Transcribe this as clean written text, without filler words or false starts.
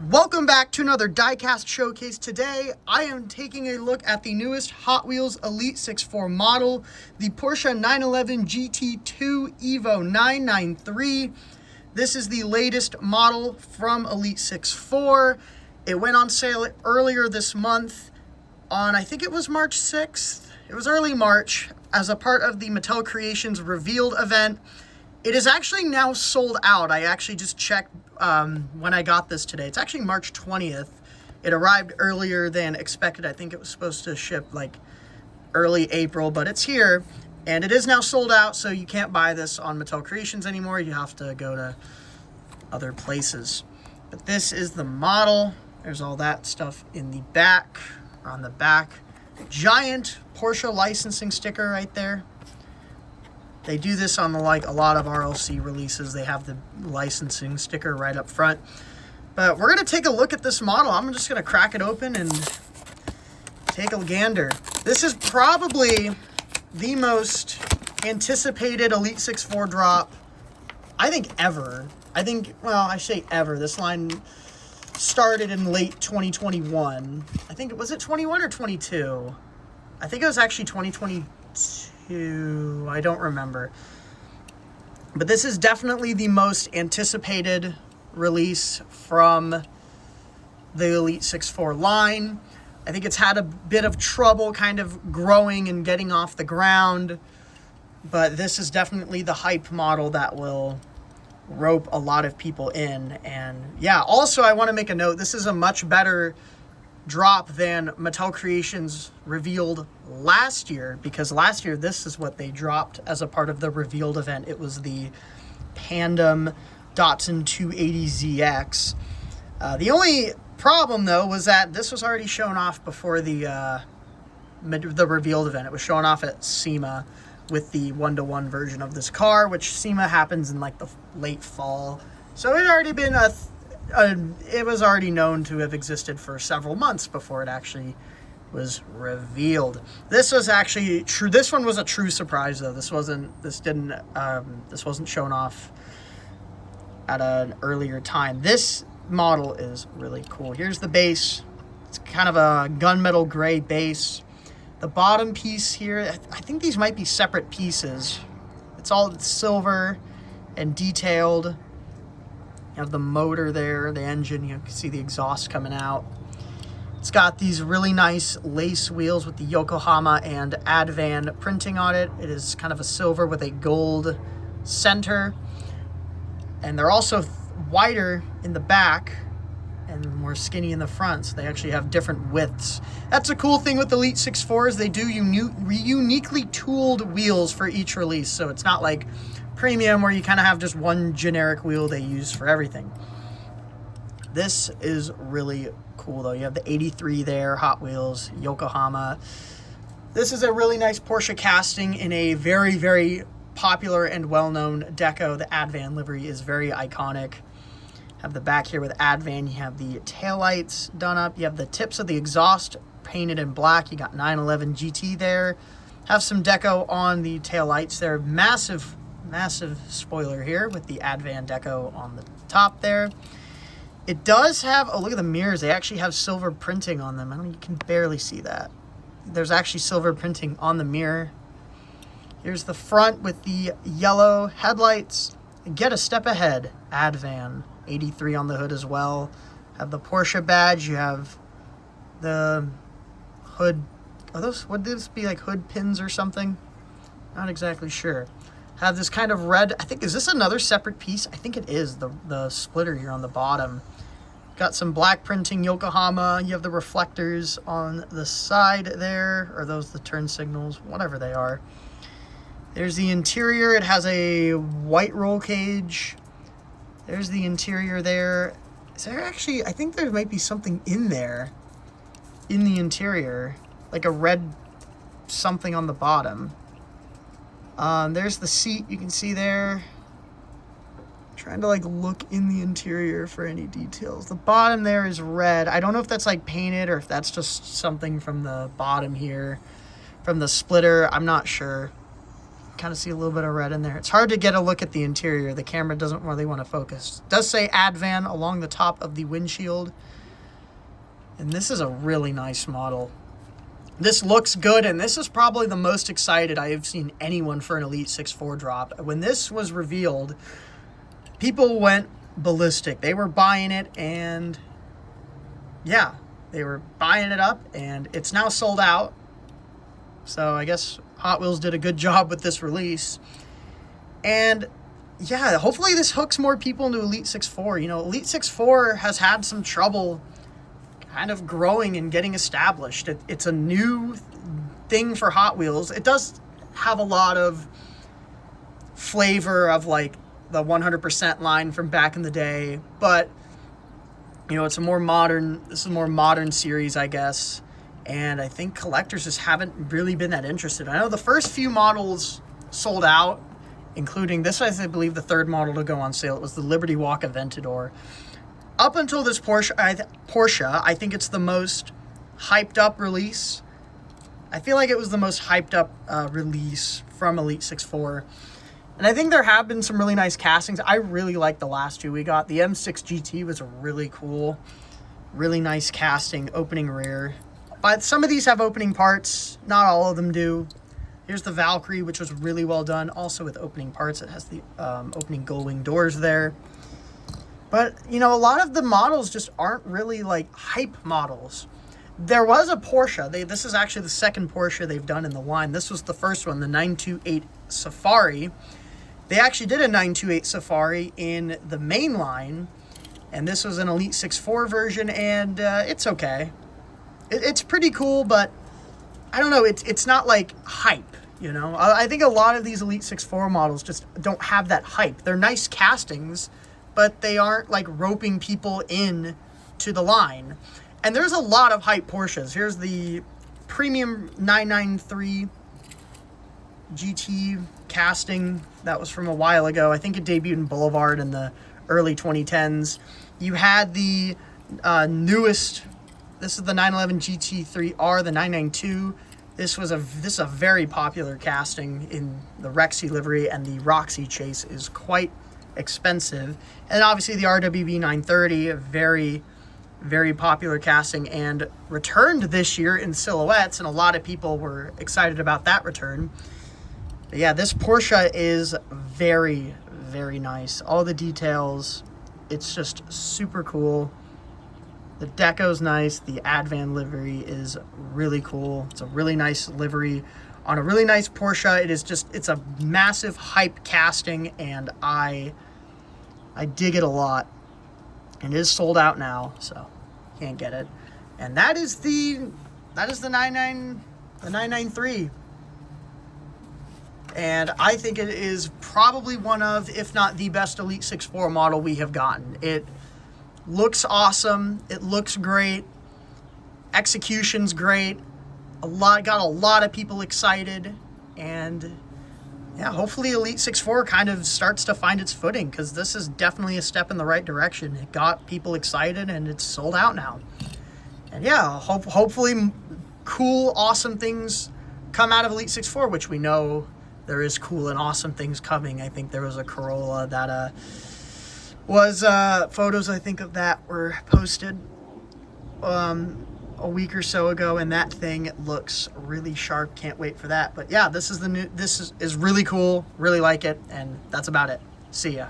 Welcome back to another diecast showcase. Today I am taking a look at the newest Hot Wheels Elite 6.4 model, the Porsche 911 GT2 EVO 993. This is the latest model from Elite 6.4. It went on sale earlier this month on, I think it was March 6th. It was early March as a part of the Mattel Creations Revealed event. It is actually now sold out. I actually just checked when I got this today. It's actually March 20th. It arrived earlier than expected. I think it was supposed to ship like early April, but it's here. And it is now sold out, so you can't buy this on Mattel Creations anymore. You have to go to other places. But this is the model. There's all that stuff in the back, or on the back. Giant Porsche licensing sticker right there. They do this on a lot of RLC releases. They have the licensing sticker right up front. But we're going to take a look at this model. I'm just going to crack it open and take a gander. This is probably the most anticipated Elite 6.4 drop, I think, ever. I say ever. This line started in late 2021. I think, was it 21 or 22? I think it was actually 2022. I don't remember. But this is definitely the most anticipated release from the Elite 6.4 line. I think it's had a bit of trouble kind of growing and getting off the ground, but this is definitely the hype model that will rope a lot of people in. And yeah, also I want to make a note, this is a much better drop than Mattel Creations revealed last year, because last year this is what they dropped as a part of the revealed event. It was the Pandem Datsun 280ZX. The only problem though was that this was already shown off before the revealed event. It was shown off at SEMA with the 1-to-1 version of this car, which SEMA happens in like the late fall. So it had already been it was already known to have existed for several months before it actually was revealed. This was actually true. This one was a true surprise though. This wasn't shown off at an earlier time. This model is really cool. Here's the base. It's kind of a gunmetal gray base. The bottom piece here, I think these might be separate pieces. It's all silver and detailed. You have the motor there, the engine, you can see the exhaust coming out. It's got these really nice lace wheels with the Yokohama and Advan printing on it. It is kind of a silver with a gold center. And they're also wider in the back and more skinny in the front, so they actually have different widths. That's a cool thing with the Elite 6.4 is they do uniquely tooled wheels for each release, so it's not like Premium where you kind of have just one generic wheel they use for everything. This is really cool though. You have the 83 there, Hot Wheels, Yokohama. This is a really nice Porsche casting in a very, very popular and well-known deco. The Advan livery is very iconic. Have the back here with Advan. You have the taillights done up. You have the tips of the exhaust painted in black. You got 911 GT there. Have some deco on the taillights there. Massive spoiler here with the Advan deco on the top there. It does have, oh, look at the mirrors. They actually have silver printing on them. You can barely see that. There's actually silver printing on the mirror. Here's the front with the yellow headlights. Get a step ahead, Advan. 83 on the hood as well. Have the Porsche badge. You have the hood. Would this be like hood pins or something? Not exactly sure. Have this kind of red, I think, is this another separate piece? I think it is, the splitter here on the bottom. Got some black printing Yokohama. You have the reflectors on the side there, or those the turn signals, whatever they are. There's the interior. It has a white roll cage. There's the interior there. Is there actually, I think there might be something in there, in the interior, like a red something on the bottom. There's the seat you can see there. Trying to like look in the interior for any details. The bottom there is red. I don't know if that's like painted or if that's just something from the bottom here, from the splitter. I'm not sure. kind of see a little bit of red in there. It's hard to get a look at the interior. The camera doesn't really want to focus. It does say Advan along the top of the windshield. And this is a really nice model. This looks good, and this is probably the most excited I have seen anyone for an Elite 6.4 drop. When this was revealed, people went ballistic. They were buying it, and yeah, they were buying it up, and it's now sold out. So I guess Hot Wheels did a good job with this release. And yeah, hopefully this hooks more people into Elite 6.4. You know, Elite 6.4 has had some trouble kind of growing and getting established. It's a new thing for Hot Wheels. It does have a lot of flavor of like the 100% line from back in the day, but you know, it's a more modern, this is a more modern series, I guess. And I think collectors just haven't really been that interested. I know the first few models sold out, including this was, I believe, the third model to go on sale. It was the Liberty Walk Aventador. Up until this Porsche, I think it's the most hyped up release. I feel like it was the most hyped up release from Elite 6.4. And I think there have been some really nice castings. I really like the last two we got. The M6 GT was a really cool, really nice casting, opening rear. But some of these have opening parts. Not all of them do. Here's the Valkyrie, which was really well done. Also with opening parts. It has the opening gull-wing doors there. But, you know, a lot of the models just aren't really, like, hype models. There was a Porsche. This is actually the second Porsche they've done in the line. This was the first one, the 928 Safari. They actually did a 928 Safari in the main line. And this was an Elite 6.4 version, and it's okay. It's pretty cool, but I don't know. It's not, like, hype, you know. I think a lot of these Elite 6.4 models just don't have that hype. They're nice castings, but they aren't like roping people in to the line. And there's a lot of hype Porsches. Here's the premium 993 GT casting. That was from a while ago. I think it debuted in Boulevard in the early 2010s. You had the newest, this is the 911 GT3R, the 992. This is a very popular casting in the Rexy livery, and the Roxy chase is quite expensive. And obviously the RWB 930, a very, very popular casting, and returned this year in silhouettes, and a lot of people were excited about that return. But yeah, this Porsche is very, very nice. All the details, it's just super cool. The deco's nice. The Advan livery is really cool. It's a really nice livery on a really nice Porsche. It's a massive hype casting, and I dig it a lot. And it is sold out now, so can't get it. And that is the 993. And I think it is probably one of, if not the best Elite 6.4 model we have gotten. It looks awesome. It looks great. Execution's great. Got a lot of people excited, and yeah, hopefully Elite 6.4 kind of starts to find its footing, because this is definitely a step in the right direction. It got people excited, and it's sold out now. And yeah, hopefully cool, awesome things come out of Elite 6.4, which we know there is cool and awesome things coming. I think there was a Corolla that was photos, I think, of that were posted a week or so ago, and that thing looks really sharp. Can't wait for that. But yeah, this is really cool, really like it, and that's about it. See ya.